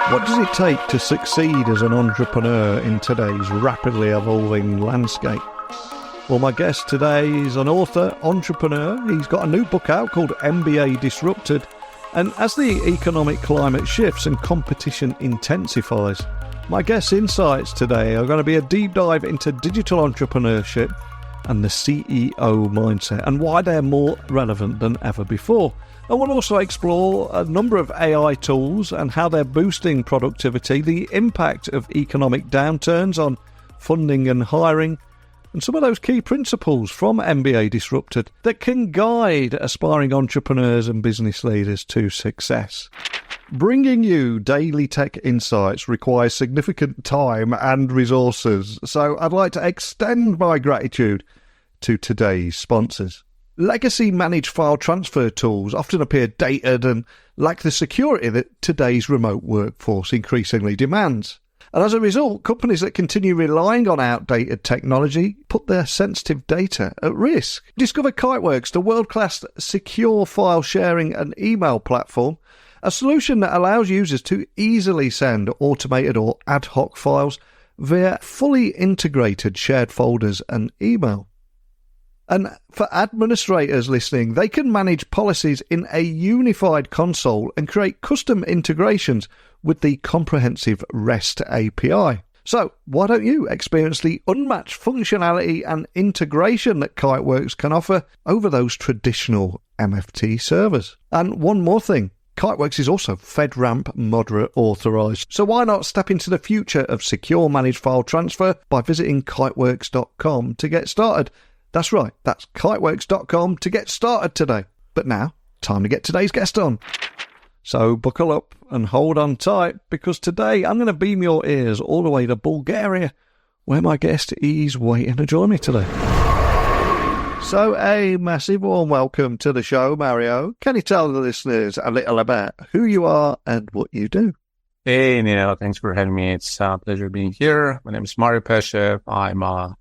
What does it take to succeed as an entrepreneur in today's rapidly evolving landscape? Well, my guest today is an author, entrepreneur. He's got a new book out called MBA Disrupted. And as the economic climate shifts and competition intensifies, my guest's insights today are going to be a deep dive into digital entrepreneurship and the CEO mindset and why they're more relevant than ever before. And we'll also explore a number of AI tools and how they're boosting productivity, the impact of economic downturns on funding and hiring, and some of those key principles from MBA Disrupted that can guide aspiring entrepreneurs and business leaders to success. Bringing you daily tech insights requires significant time and resources, so I'd like to extend my gratitude to today's sponsors. Legacy managed file transfer tools often appear dated and lack the security that today's remote workforce increasingly demands. And as a result, companies that continue relying on outdated technology put their sensitive data at risk. Discover Kiteworks, the world-class secure file sharing and email platform, a solution that allows users to easily send automated or ad hoc files via fully integrated shared folders and email. And for administrators listening, they can manage policies in a unified console and create custom integrations with the comprehensive REST API. So why don't you experience the unmatched functionality and integration that Kiteworks can offer over those traditional MFT servers? And one more thing, Kiteworks is also FedRAMP moderate authorized. So why not step into the future of secure managed file transfer by visiting kiteworks.com to get started? That's right, that's kiteworks.com to get started today. But now, time to get today's guest on. So buckle up and hold on tight, because today I'm going to beam your ears all the way to Bulgaria, where my guest is waiting to join me today. So a massive warm welcome to the show, Mario. Can you tell the listeners a little about who you are and what you do? Hey, Neil, thanks for having me. It's a pleasure being here. My name is Mario Peshev. I'm a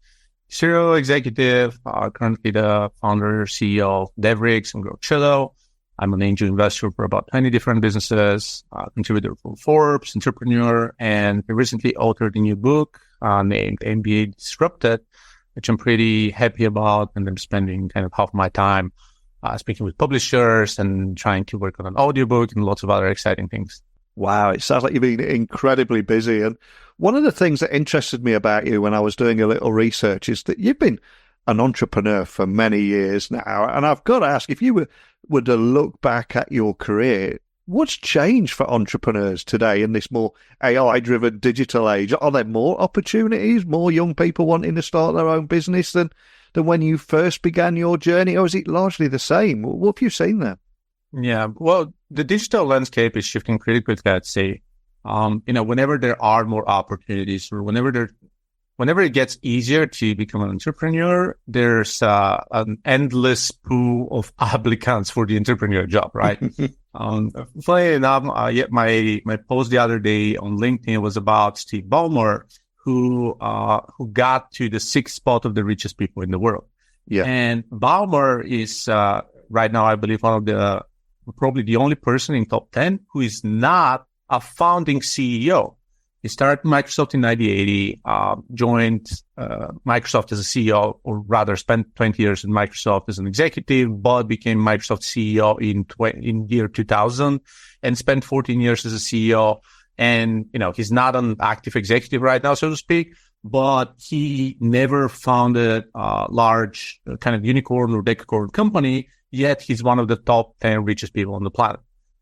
serial executive, currently the founder, CEO of DevriX and GrowChillo. I'm an angel investor for about 20 different businesses, contributor for Forbes, entrepreneur, and I recently authored a new book named MBA Disrupted, which I'm pretty happy about. And I'm spending kind of half my time speaking with publishers and trying to work on an audiobook and lots of other exciting things. Wow, it sounds like you've been incredibly busy. And one of the things that interested me about you when I was doing a little research is that you've been an entrepreneur for many years now. And I've got to ask, if you were to look back at your career, what's changed for entrepreneurs today in this more AI-driven digital age? Are there more opportunities, more young people wanting to start their own business than when you first began your journey? Or is it largely the same? What have you seen there? Yeah, well, the digital landscape is shifting pretty quickly, I'd say. Whenever there are more opportunities, or whenever it gets easier to become an entrepreneur, there's an endless pool of applicants for the entrepreneur job, right? Funny enough, my post the other day on LinkedIn was about Steve Ballmer, who got to the sixth spot of the richest people in the world. Yeah, and Ballmer is right now, I believe, probably the only person in top 10 who is not a founding CEO. He started Microsoft in 1980, joined Microsoft as a CEO, or rather spent 20 years in Microsoft as an executive, but became Microsoft CEO in year 2000 and spent 14 years as a CEO. And, he's not an active executive right now, so to speak, but he never founded a large kind of unicorn or decacorn company, yet he's one of the top 10 richest people on the planet.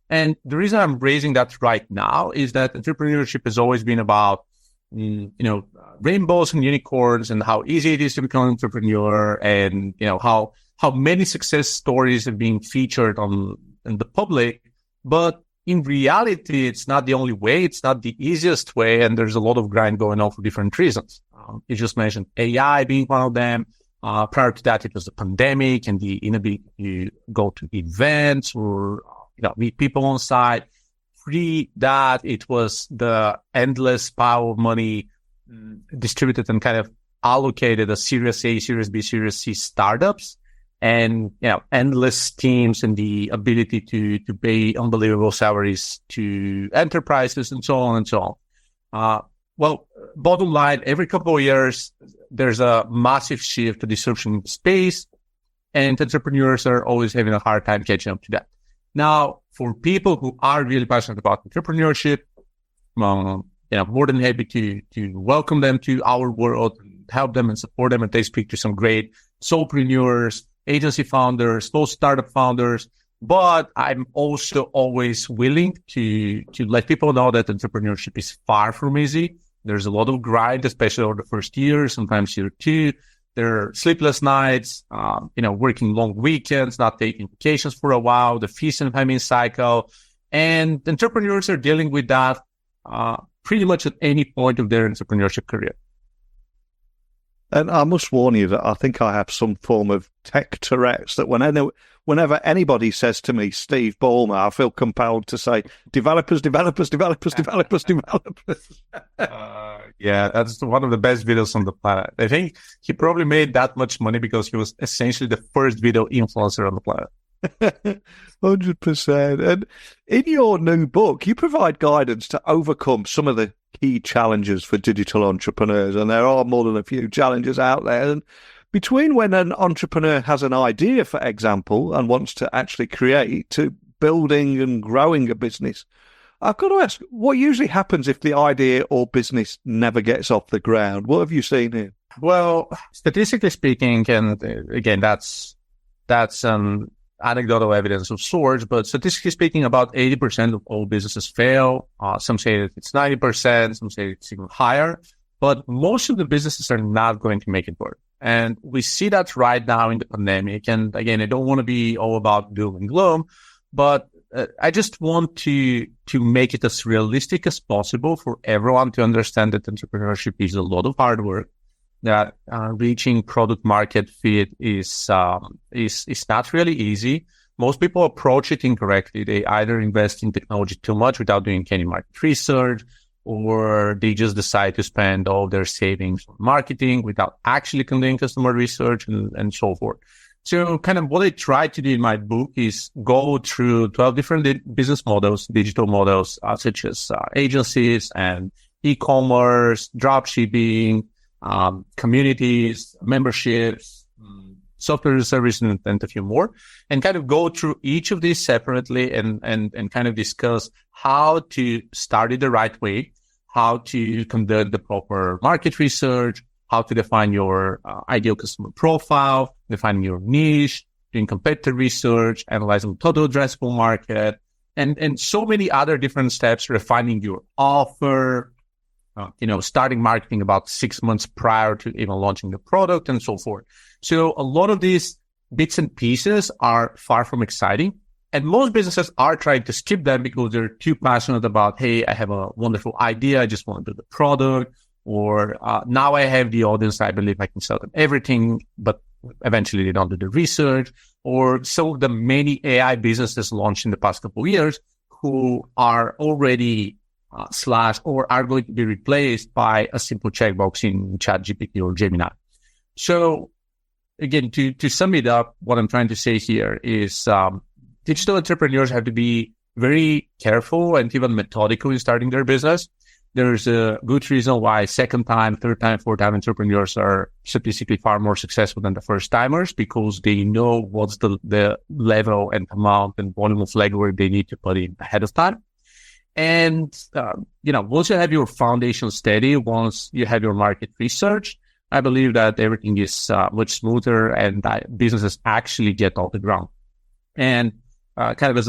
And the reason I'm raising that right now is that entrepreneurship has always been about, rainbows and unicorns and how easy it is to become an entrepreneur, and, how many success stories have been featured in the public. But in reality, it's not the only way. It's not the easiest way. And there's a lot of grind going on for different reasons. You just mentioned AI being one of them. Prior to that, it was the pandemic and the inability to go to events or meet people on site. Pre that, it was the endless pile of money distributed and kind of allocated as Series A, Series B, Series C startups. and, endless teams and the ability to pay unbelievable salaries to enterprises and so on and so on. Well, bottom line, every couple of years, there's a massive shift to disruption space, and entrepreneurs are always having a hard time catching up to that. Now, for people who are really passionate about entrepreneurship, more than happy to welcome them to our world, help them and support them, and they speak to some great solopreneurs, agency founders, those startup founders. But I'm also always willing to let people know that entrepreneurship is far from easy. There's a lot of grind, especially over the first year, sometimes year two. There are sleepless nights, working long weekends, not taking vacations for a while, the feast and famine cycle. And entrepreneurs are dealing with that pretty much at any point of their entrepreneurship career. And I must warn you that I think I have some form of tech Tourette's, that whenever anybody says to me, Steve Ballmer, I feel compelled to say, developers. Yeah, that's one of the best videos on the planet. I think he probably made that much money because he was essentially the first video influencer on the planet. 100%. And in your new book, you provide guidance to overcome some of the key challenges for digital entrepreneurs. And there are more than a few challenges out there. And between when an entrepreneur has an idea, for example, and wants to actually create, to building and growing a business, I've got to ask, what usually happens if the idea or business never gets off the ground? What have you seen here? Well, statistically speaking, and again, that's anecdotal evidence of sorts, but statistically speaking, about 80% of all businesses fail. Some say that it's 90%, some say it's even higher, but most of the businesses are not going to make it work. And we see that right now in the pandemic. And again, I don't want to be all about doom and gloom, but I just want to make it as realistic as possible for everyone to understand that entrepreneurship is a lot of hard work, that reaching product market fit is not really easy. Most people approach it incorrectly. They either invest in technology too much without doing any market research, or they just decide to spend all their savings on marketing without actually conducting customer research and so forth. So kind of what I try to do in my book is go through 12 different business models, digital models, such as agencies and e-commerce, drop shipping, communities, memberships, software as a service, and a few more, and kind of go through each of these separately and kind of discuss how to start it the right way, how to conduct the proper market research, how to define your ideal customer profile, defining your niche, doing competitor research, analyzing total addressable market, and so many other different steps, refining your offer, starting marketing about 6 months prior to even launching the product and so forth. So a lot of these bits and pieces are far from exciting. And most businesses are trying to skip them because they're too passionate about, hey, I have a wonderful idea, I just want to build the product, or now I have the audience, I believe I can sell them everything, but eventually they don't do the research. Or some of the many AI businesses launched in the past couple of years who are already or are going to be replaced by a simple checkbox in ChatGPT or Gemini. So again, to sum it up, what I'm trying to say here is digital entrepreneurs have to be very careful and even methodical in starting their business. There's a good reason why second time, third time, fourth time entrepreneurs are statistically far more successful than the first timers, because they know what's the level and amount and volume of legwork they need to put in ahead of time. And, once you have your foundation steady, once you have your market research, I believe that everything is much smoother and that businesses actually get off the ground. And kind of as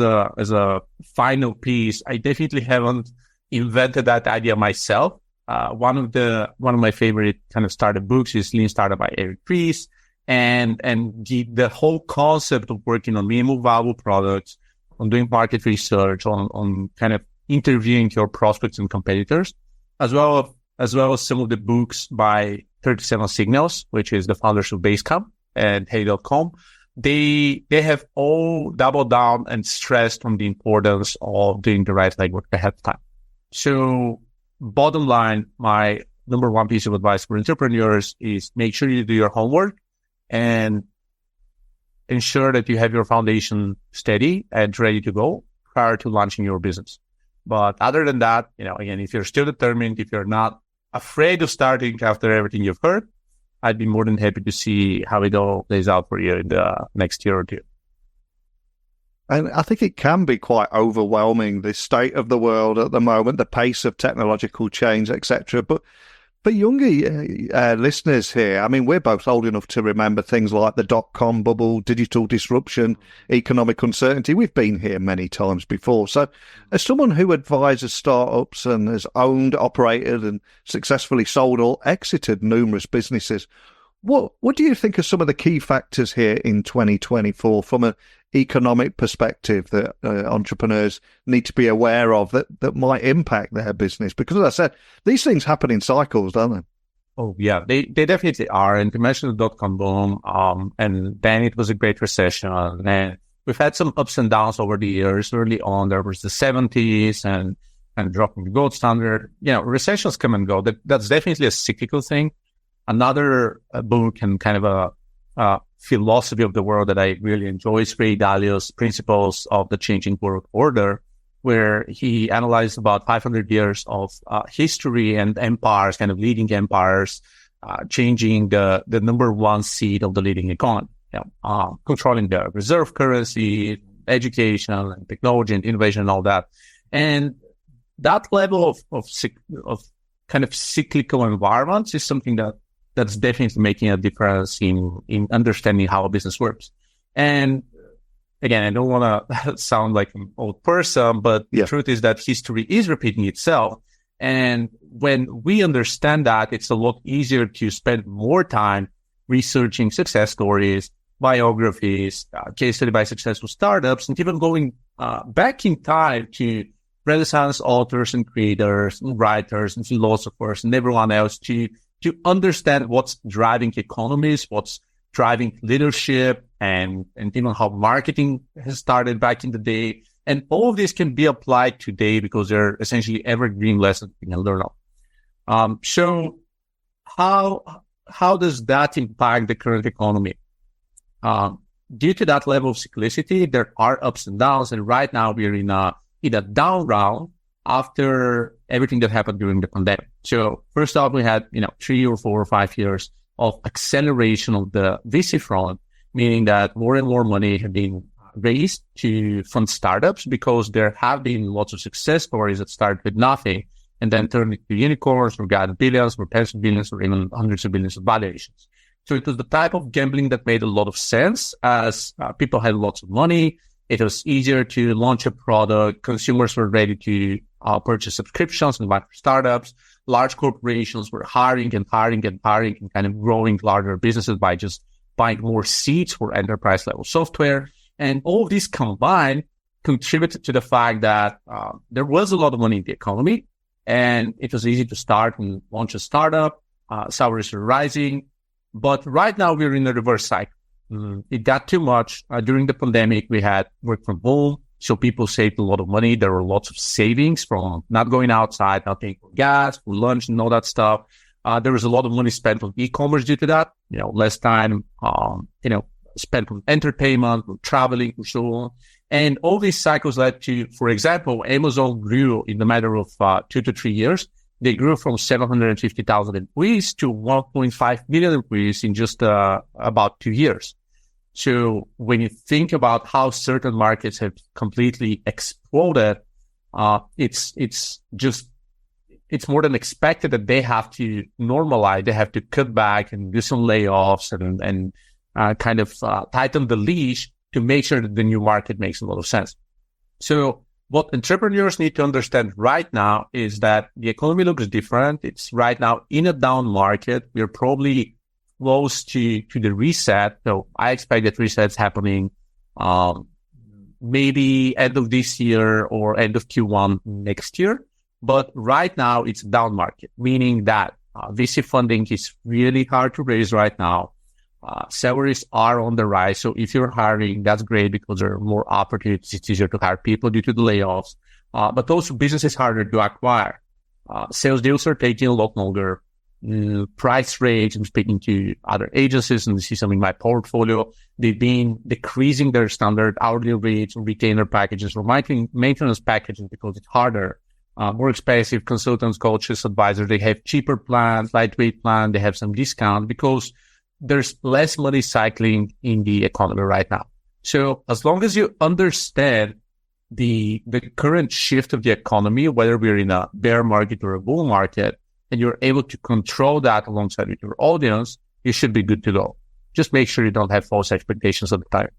a final piece, I definitely haven't invented that idea myself. One of my favorite kind of startup books is Lean Startup by Eric Ries. And the whole concept of working on minimum viable products, on doing market research, on kind of interviewing your prospects and competitors, as well as some of the books by 37 Signals, which is the founders of Basecamp and Hey.com. They have all doubled down and stressed on the importance of doing the right legwork ahead of time. So bottom line, my number one piece of advice for entrepreneurs is make sure you do your homework and ensure that you have your foundation steady and ready to go prior to launching your business. But other than that, again, if you're still determined, if you're not afraid of starting after everything you've heard, I'd be more than happy to see how it all plays out for you in the next year or two. And I think it can be quite overwhelming, the state of the world at the moment, the pace of technological change, etc. But for younger listeners here, I mean, we're both old enough to remember things like the dot-com bubble, digital disruption, economic uncertainty. We've been here many times before. So as someone who advises startups and has owned, operated and successfully sold or exited numerous businesses, what do you think are some of the key factors here in 2024 from an economic perspective that entrepreneurs need to be aware of that might impact their business? Because as I said, these things happen in cycles, don't they? Oh, yeah, they definitely are. And you mentioned the dot-com boom, and then it was a great recession. And we've had some ups and downs over the years. Early on, there was the 70s and dropping the gold standard. Recessions come and go. That's definitely a cyclical thing. Another book and kind of a philosophy of the world that I really enjoy is Ray Dalio's Principles of the Changing World Order, where he analyzed about 500 years of history and empires, kind of leading empires, changing the number one seed of the leading economy, controlling the reserve currency, education and technology and innovation and all that. And that level of kind of cyclical environments is something that's definitely making a difference in understanding how a business works. And again, I don't want to sound like an old person, but the truth is that history is repeating itself. And when we understand that, it's a lot easier to spend more time researching success stories, biographies, case study by successful startups, and even going back in time to Renaissance authors and creators and writers and philosophers and everyone else to understand what's driving economies, what's driving leadership, and even how marketing has started back in the day. And all of this can be applied today because they're essentially evergreen lessons we can learn of. So how does that impact the current economy? Due to that level of cyclicity, there are ups and downs. And right now we're in a down round after everything that happened during the pandemic. So first off, we had, 3 or 4 or 5 years of acceleration of the VC front, meaning that more and more money have been raised to fund startups because there have been lots of success stories that started with nothing and then turned into unicorns or got billions or tens of billions or even hundreds of billions of valuations. So it was the type of gambling that made a lot of sense as people had lots of money. It was easier to launch a product. Consumers were ready to purchase subscriptions and buy for startups. Large corporations were hiring and kind of growing larger businesses by just buying more seats for enterprise level software. And all of these combined contributed to the fact that there was a lot of money in the economy and it was easy to start and launch a startup. Salaries were rising. But right now we're in a reverse cycle. It got too much. During the pandemic, we had work from home. So people saved a lot of money. There were lots of savings from not going outside, not paying for gas, for lunch and all that stuff. There was a lot of money spent on e-commerce due to that. Less time, spent on entertainment, on traveling, and so on. And all these cycles led to, for example, Amazon grew in the matter of 2 to 3 years. They grew from 750,000 employees to 1.5 million employees in just about 2 years. So when you think about how certain markets have completely exploded, it's more than expected that they have to normalize, they have to cut back and do some layoffs and kind of tighten the leash to make sure that the new market makes a lot of sense. So what entrepreneurs need to understand right now is that the economy looks different. It's right now in a down market. We're probably close to the reset. So I expect that reset's happening maybe end of this year or end of Q1 next year. But right now it's a down market, meaning that VC funding is really hard to raise right now. Salaries are on the rise. So if you're hiring, that's great because there are more opportunities. It's easier to hire people due to the layoffs. But also business is harder to acquire. Sales deals are taking a lot longer. price range. I'm speaking to other agencies and see some in my portfolio. They've been decreasing their standard hourly rates, retainer packages, or maintenance packages because it's harder, more expensive. Consultants, coaches, advisors, they have cheaper plans, lightweight plan. They have some discount because there's less money cycling in the economy right now. So as long as you understand the current shift of the economy, whether we're in a bear market or a bull market, and you're able to control that alongside with your audience, you should be good to go. Just make sure you don't have false expectations at the time.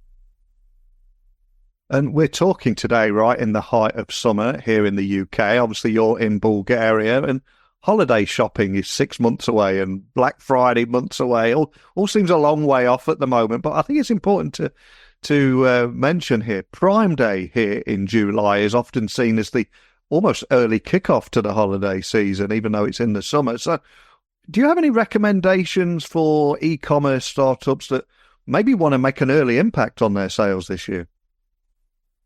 And we're talking today, right, in the height of summer here in the UK. Obviously, you're in Bulgaria, and holiday shopping is 6 months away, and Black Friday months away. All seems a long way off at the moment, but I think it's important to mention here, Prime Day here in July is often seen as the almost early kickoff to the holiday season, even though it's in the summer. So do you have any recommendations for e-commerce startups that maybe want to make an early impact on their sales this year?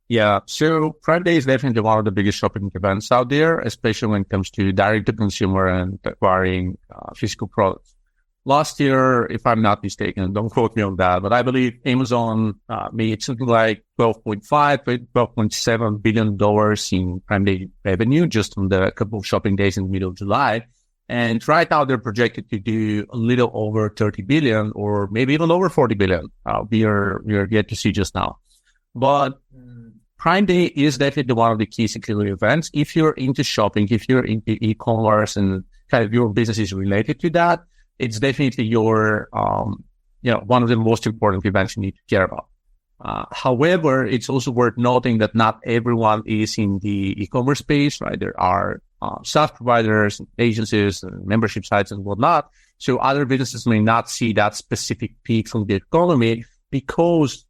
Yeah, so Prime Day is definitely one of the biggest shopping events out there, especially when it comes to direct-to-consumer and acquiring physical products. Last year, if I'm not mistaken, don't quote me on that, but I believe Amazon made something like $12.5 to $12.7 billion in Prime Day revenue just on the couple of shopping days in the middle of July. And right now they're projected to do a little over 30 billion or maybe even over 40 billion. We are yet to see just now. But Prime Day is definitely one of the key cyclical events. If you're into shopping, if you're into e-commerce and kind of your business is related to that, it's definitely your, one of the most important events you need to care about. However, it's also worth noting that not everyone is in the e-commerce space, right? There are SaaS providers, agencies, and membership sites and whatnot. So other businesses may not see that specific peak from the economy because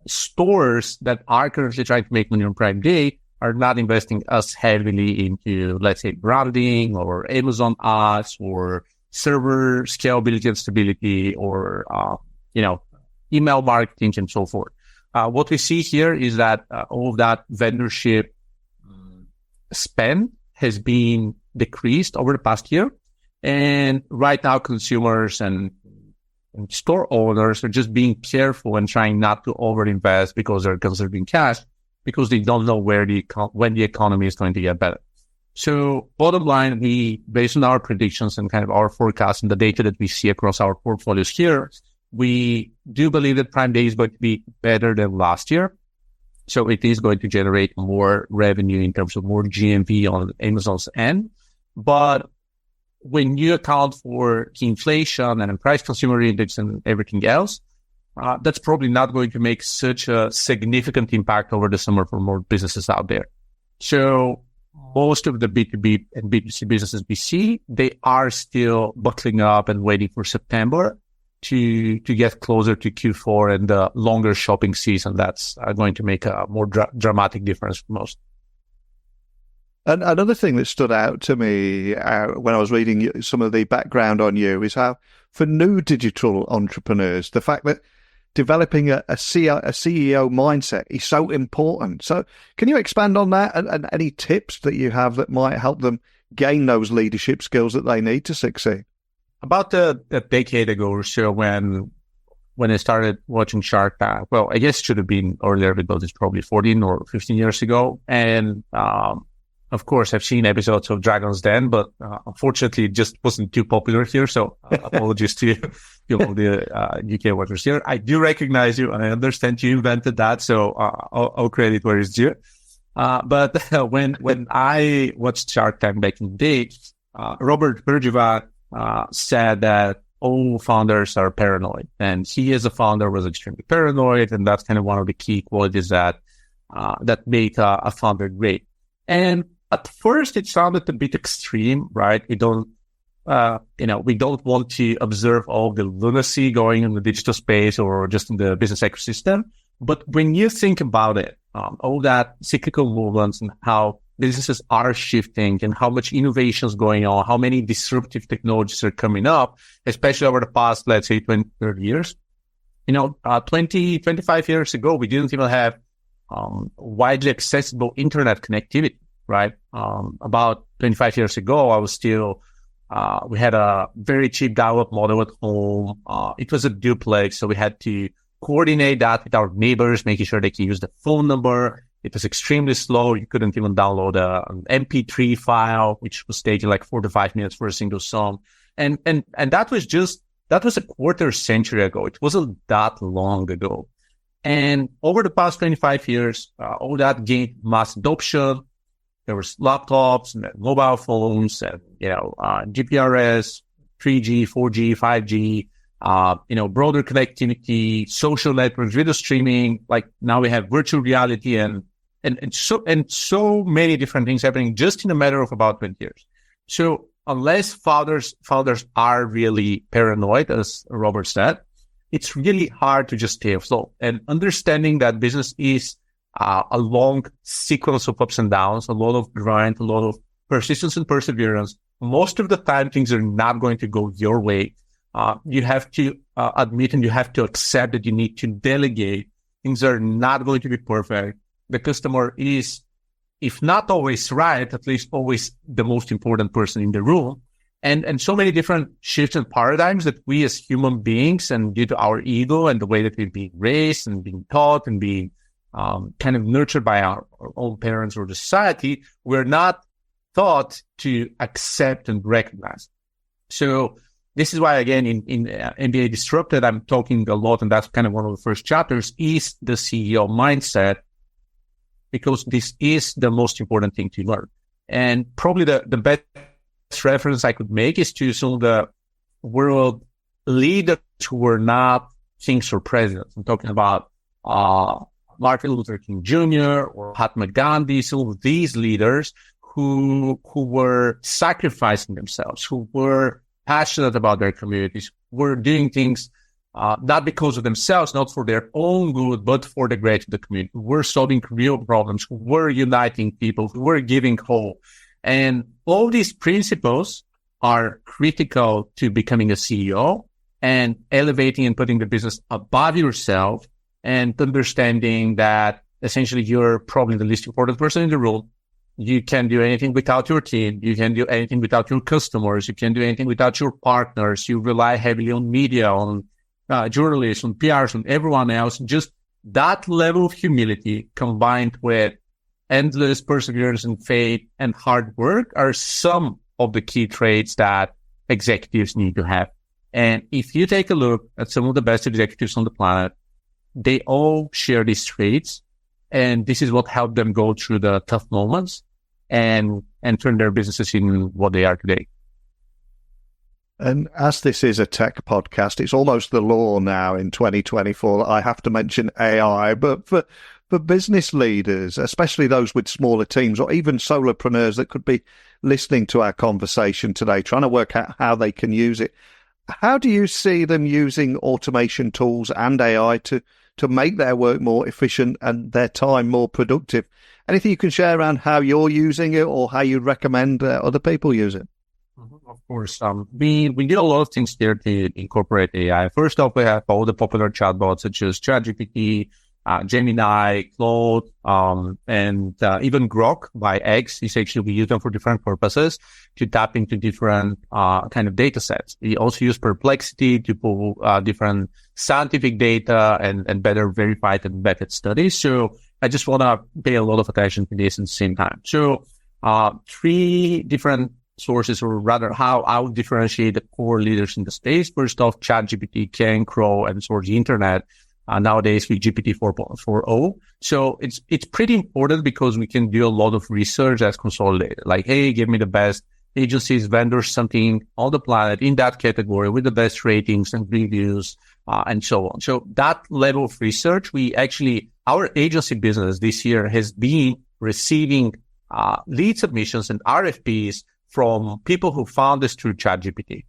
stores that are currently trying to make money on Prime Day are not investing as heavily into, let's say, branding or Amazon ads or server scalability and stability or, email marketing and so forth. What we see here is that all of that vendorship spend has been decreased over the past year. And right now, consumers and store owners are just being careful and trying not to overinvest because they're conserving cash because they don't know when the economy is going to get better. So bottom line, based on our predictions and kind of our forecast and the data that we see across our portfolios here, we do believe that Prime Day is going to be better than last year. So it is going to generate more revenue in terms of more GMV on Amazon's end. But when you account for inflation and price consumer index and everything else, that's probably not going to make such a significant impact over the summer for more businesses out there. So most of the B2B and B2C businesses we see, they are still buckling up and waiting for September to get closer to Q4 and the longer shopping season. That's going to make a more dramatic difference for most. And another thing that stood out to me when I was reading some of the background on you is how, for new digital entrepreneurs, the fact that developing a CEO mindset is so important. So can you expand on that and any tips that you have that might help them gain those leadership skills that they need to succeed? About a decade ago or so when I started watching Shark Tank, well, I guess it should have been earlier because it's probably 14 or 15 years ago. And of course, I've seen episodes of Dragon's Den, but unfortunately, it just wasn't too popular here. So apologies to the UK watchers here. I do recognize you, and I understand you invented that. So I'll credit where it's due. But when I watched Shark Tank back in the day, Robert Bergevin said that all founders are paranoid, and he as a founder was extremely paranoid, and that's kind of one of the key qualities that make a founder great. And at first, it sounded a bit extreme, right? We don't want to observe all the lunacy going in the digital space or just in the business ecosystem. But when you think about it, all that cyclical movements and how businesses are shifting and how much innovation is going on, how many disruptive technologies are coming up, especially over the past, let's say, 20, 30 years. 20, 25 years ago, we didn't even have widely accessible internet connectivity. Right. About 25 years ago, I was still We had a very cheap dial-up modem at home. It was a duplex, so we had to coordinate that with our neighbors, making sure they can use the phone number. It was extremely slow. You couldn't even download an MP3 file, which was taking like 4 to 5 minutes for a single song. And that was a quarter century ago. It wasn't that long ago. And over the past 25 years, all that gained mass adoption. There was laptops and mobile phones and, GPRS, 3G, 4G, 5G, broader connectivity, social networks, video streaming. Like now we have virtual reality and so many different things happening just in a matter of about 20 years. So unless founders are really paranoid, as Robert said, it's really hard to just stay afloat. And understanding that business is a long sequence of ups and downs, a lot of grind, a lot of persistence and perseverance. Most of the time, things are not going to go your way. You have to admit and you have to accept that you need to delegate. Things are not going to be perfect. The customer is, if not always right, at least always the most important person in the room. And so many different shifts and paradigms that we as human beings, and due to our ego and the way that we've been raised and being taught and being kind of nurtured by our own parents or the society, we're not taught to accept and recognize. So this is why, again, in MBA Disrupted, I'm talking a lot, and that's kind of one of the first chapters, is the CEO mindset, because this is the most important thing to learn. And probably the best reference I could make is to some of the world leaders who were not kings or presidents. I'm talking about Martin Luther King Jr. or Mahatma Gandhi, some of these leaders who were sacrificing themselves, who were passionate about their communities, were doing things not because of themselves, not for their own good, but for the great of the community, who were solving real problems, who were uniting people, who were giving hope. And all these principles are critical to becoming a CEO and elevating and putting the business above yourself, and understanding that essentially you're probably the least important person in the room. You can't do anything without your team. You can't do anything without your customers. You can't do anything without your partners. You rely heavily on media, on journalists, on PRs, on everyone else. Just that level of humility combined with endless perseverance and faith and hard work are some of the key traits that executives need to have. And if you take a look at some of the best executives on the planet, they all share these traits. And this is what helped them go through the tough moments and turn their businesses in what they are today. And as this is a tech podcast, it's almost the law now in 2024 that I have to mention AI. But for business leaders, especially those with smaller teams or even solopreneurs that could be listening to our conversation today, trying to work out how they can use it, how do you see them using automation tools and AI to make their work more efficient and their time more productive? Anything you can share around how you're using it or how you'd recommend other people use it? Of course. We do a lot of things there to incorporate AI. First off, we have all the popular chatbots such as ChatGPT, Gemini, Claude, and even Grok by X. We use them for different purposes to tap into different kind of data sets. We also use Perplexity to pull different scientific data and better verified and vetted studies. So I just want to pay a lot of attention to this at the same time. So 3 different sources, or rather how I would differentiate the core leaders in the space. First off, ChatGPT can grow and source the internet. Nowadays with GPT 4.0. So it's pretty important because we can do a lot of research that's consolidated. Like, hey, give me the best agencies, vendors, something on the planet in that category with the best ratings and reviews, and so on. So that level of research, our agency business this year has been receiving lead submissions and RFPs from people who found this through ChatGPT.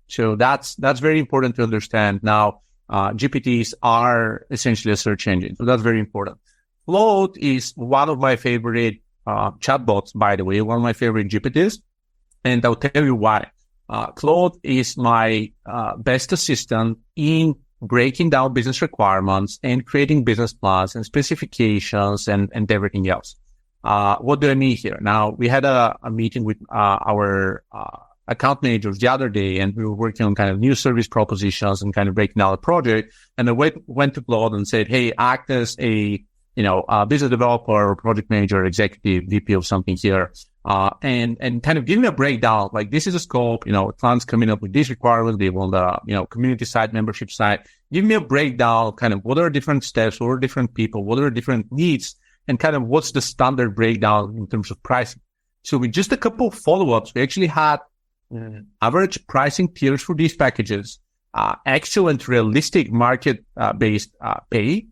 So that's very important to understand. Now, GPTs are essentially a search engine. So that's very important. Claude is one of my favorite chatbots, by the way, one of my favorite GPTs. And I'll tell you why. Claude is my best assistant in breaking down business requirements and creating business plans and specifications and everything else. What do I mean here? Now, we had a meeting with our account managers the other day, and we were working on kind of new service propositions and kind of breaking down the project. And I went to Claude and said, hey, act as a business developer or project manager, executive, VP of something here. And kind of give me a breakdown, like this is a scope, clients coming up with these requirements, they want the, community side, membership side. Give me a breakdown, kind of what are different steps, what are different people, what are different needs, and kind of what's the standard breakdown in terms of pricing. So with just a couple of follow-ups, we actually had average pricing tiers for these packages, actual and realistic market-based pay,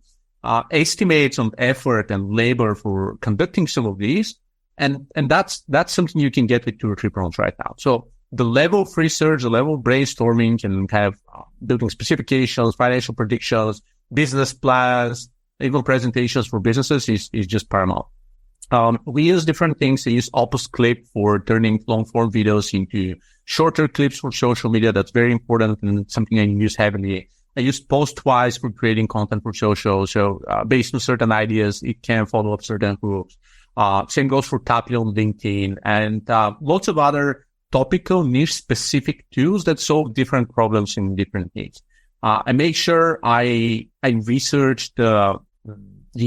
estimates on effort and labor for conducting some of these. And that's something you can get with 2 or 3 prompts right now. So the level of research, the level of brainstorming and kind of building specifications, financial predictions, business plans, even presentations for businesses is just paramount. We use different things. I use Opus Clip for turning long form videos into shorter clips for social media. That's very important and something I use heavily. I use Postwise for creating content for social. So based on certain ideas, it can follow up certain groups. Same goes for Tapio on LinkedIn and lots of other topical niche specific tools that solve different problems in different needs. I make sure I research the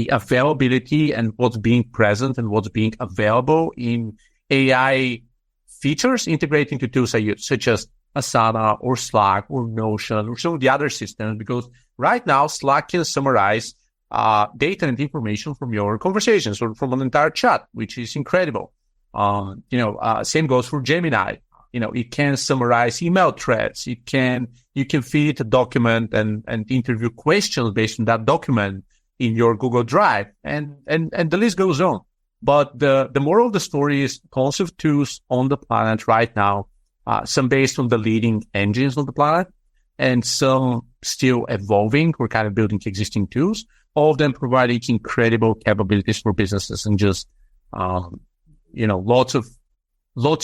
availability and what's being present and what's being available in AI features integrating to tools I use, such as Asana or Slack or Notion or some of the other systems, because right now Slack can summarize data and information from your conversations or from an entire chat, which is incredible. Same goes for Gemini. It can summarize email threads. You can feed it a document and interview questions based on that document in your Google Drive, and the list goes on. But the moral of the story is tons of tools on the planet right now, some based on the leading engines on the planet, and some still evolving. We're kind of building existing tools, all of them providing incredible capabilities for businesses and just, lots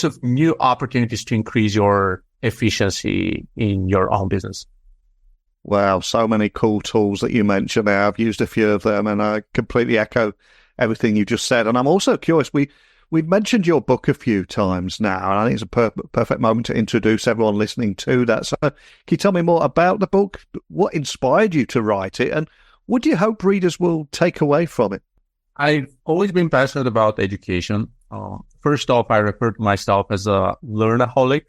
of new opportunities to increase your efficiency in your own business. Wow, so many cool tools that you mentioned there. I've used a few of them and I completely echo everything you just said. And I'm also curious, we've mentioned your book a few times now, and I think it's a perfect moment to introduce everyone listening to that. So can you tell me more about the book? What inspired you to write it? And what do you hope readers will take away from it? I've always been passionate about education. First off, I refer to myself as a learnaholic.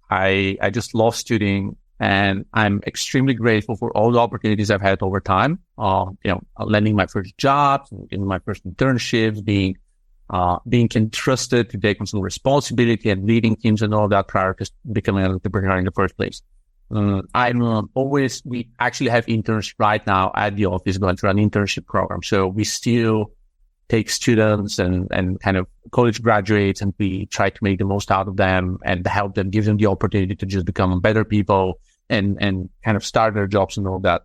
I just love studying, and I'm extremely grateful for all the opportunities I've had over time. Landing my first job, getting my first internships, being entrusted to take on some responsibility and leading teams and all that prior to becoming an entrepreneur in the first place. We actually have interns right now at the office going through an internship program. So we still take students and kind of college graduates, and we try to make the most out of them and help them, give them the opportunity to just become better people and kind of start their jobs and all that.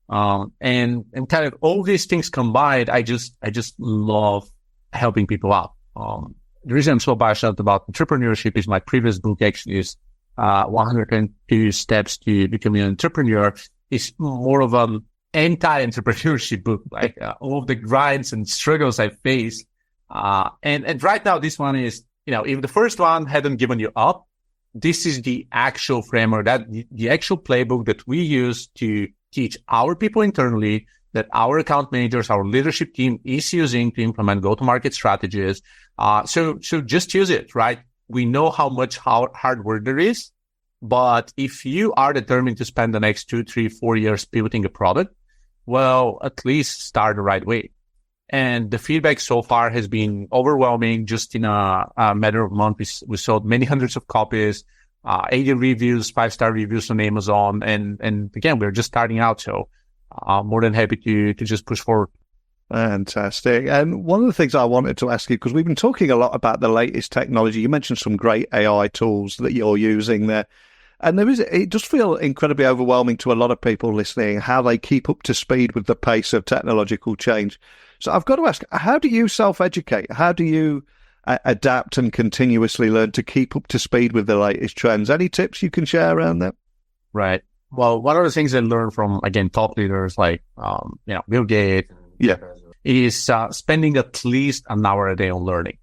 And kind of all these things combined, I just love helping people out. The reason I'm so passionate about entrepreneurship is my previous book actually is 102 Steps to Becoming an Entrepreneur. Is more of an anti-entrepreneurship book, like all of the grinds and struggles I face. And right now, this one is, if the first one hadn't given you up, this is the actual framework, that the actual playbook that we use to teach our people internally, that our account managers, our leadership team is using to implement go-to-market strategies. So just use it, right? We know how much hard work there is, but if you are determined to spend the next 2, 3, 4 years pivoting a product, well, at least start the right way. And the feedback so far has been overwhelming. Just in a matter of months, we sold many hundreds of copies, 80 reviews, 5-star reviews on Amazon. And again, we're just starting out. So more than happy to just push forward. Fantastic. And one of the things I wanted to ask you, because we've been talking a lot about the latest technology, you mentioned some great AI tools that you're using there. And it does feel incredibly overwhelming to a lot of people listening, how they keep up to speed with the pace of technological change. So I've got to ask, how do you self-educate? How do you adapt and continuously learn to keep up to speed with the latest trends? Any tips you can share around that? Right. Well, one of the things I learned from, again, top leaders like, Bill Gates, is spending at least an hour a day on learning.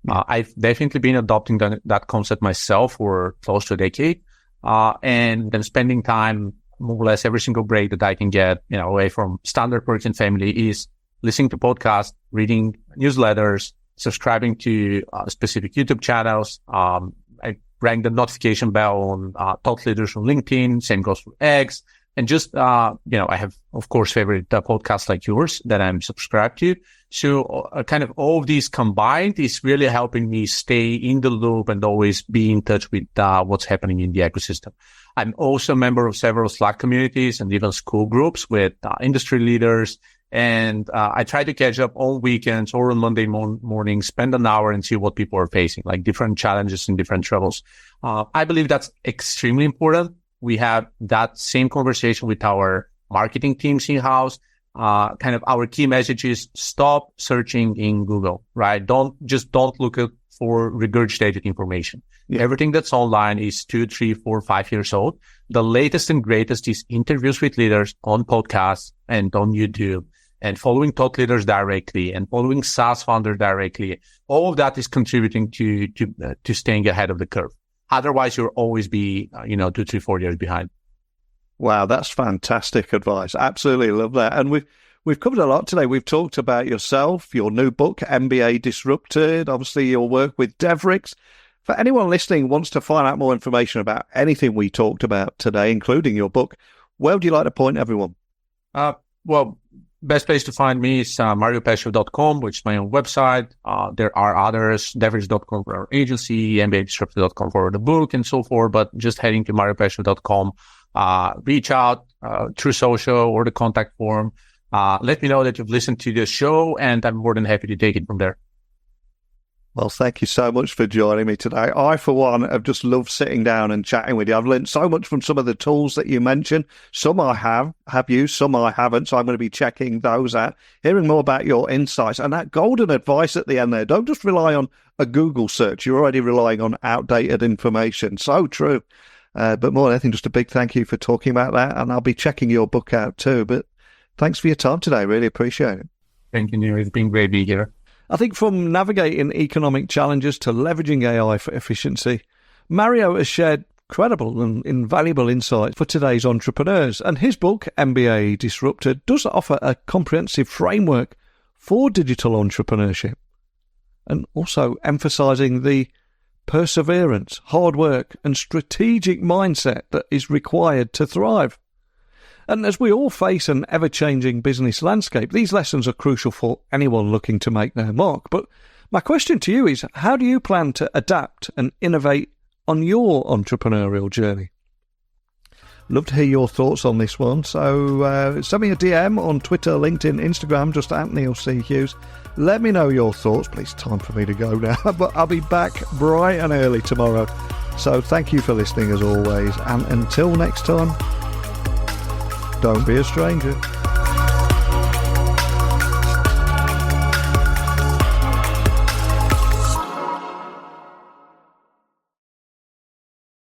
I've definitely been adopting that concept myself for close to a decade, and then spending time more or less every single break that I can get, away from standard work and family is listening to podcasts, reading newsletters, subscribing to specific YouTube channels. I rang the notification bell on thought leaders on LinkedIn. Same goes for X. And just, I have, of course, favorite podcasts like yours that I'm subscribed to. So kind of all of these combined is really helping me stay in the loop and always be in touch with what's happening in the ecosystem. I'm also a member of several Slack communities and even school groups with industry leaders. And I try to catch up on weekends or on Monday morning, spend an hour and see what people are facing, like different challenges and different troubles. I believe that's extremely important. We have that same conversation with our marketing teams in-house. Kind of our key message is stop searching in Google, right? Don't look for regurgitated information. Yeah. Everything that's online is 2, 3, 4, 5 years old. The latest and greatest is interviews with leaders on podcasts and on YouTube, and following thought leaders directly and following SaaS founders directly. All of that is contributing to staying ahead of the curve. Otherwise, you'll always be, 2, 3, 4 years behind. Wow, that's fantastic advice. Absolutely love that. And we've covered a lot today. We've talked about yourself, your new book, MBA Disrupted, obviously your work with DevriX. For anyone listening who wants to find out more information about anything we talked about today, including your book, where would you like to point everyone? Well, best place to find me is mariopeshev.com, which is my own website. There are others, DevriX.com for our agency, MBADisrupted.com for the book, and so forth. But just heading to mariopeshev.com, reach out through social or the contact form. Let me know that you've listened to the show, and I'm more than happy to take it from there. Well, thank you so much for joining me today. I, for one, have just loved sitting down and chatting with you. I've learned so much from some of the tools that you mentioned. Some I have used, some I haven't. So I'm going to be checking those out, hearing more about your insights and that golden advice at the end there. Don't just rely on a Google search. You're already relying on outdated information. So true. But more than anything, just a big thank you for talking about that. And I'll be checking your book out too. But thanks for your time today. Really appreciate it. Thank you, Neil. It's been great being here. I think from navigating economic challenges to leveraging AI for efficiency, Mario has shared credible and invaluable insights for today's entrepreneurs. And his book, MBA Disrupted, does offer a comprehensive framework for digital entrepreneurship, and also emphasising the perseverance, hard work and strategic mindset that is required to thrive. And as we all face an ever-changing business landscape, these lessons are crucial for anyone looking to make their mark. But my question to you is, how do you plan to adapt and innovate on your entrepreneurial journey? Love to hear your thoughts on this one. So send me a DM on Twitter, LinkedIn, Instagram, just at Neil C. Hughes. Let me know your thoughts. Please, time for me to go now. But I'll be back bright and early tomorrow. So thank you for listening as always. And until next time, don't be a stranger.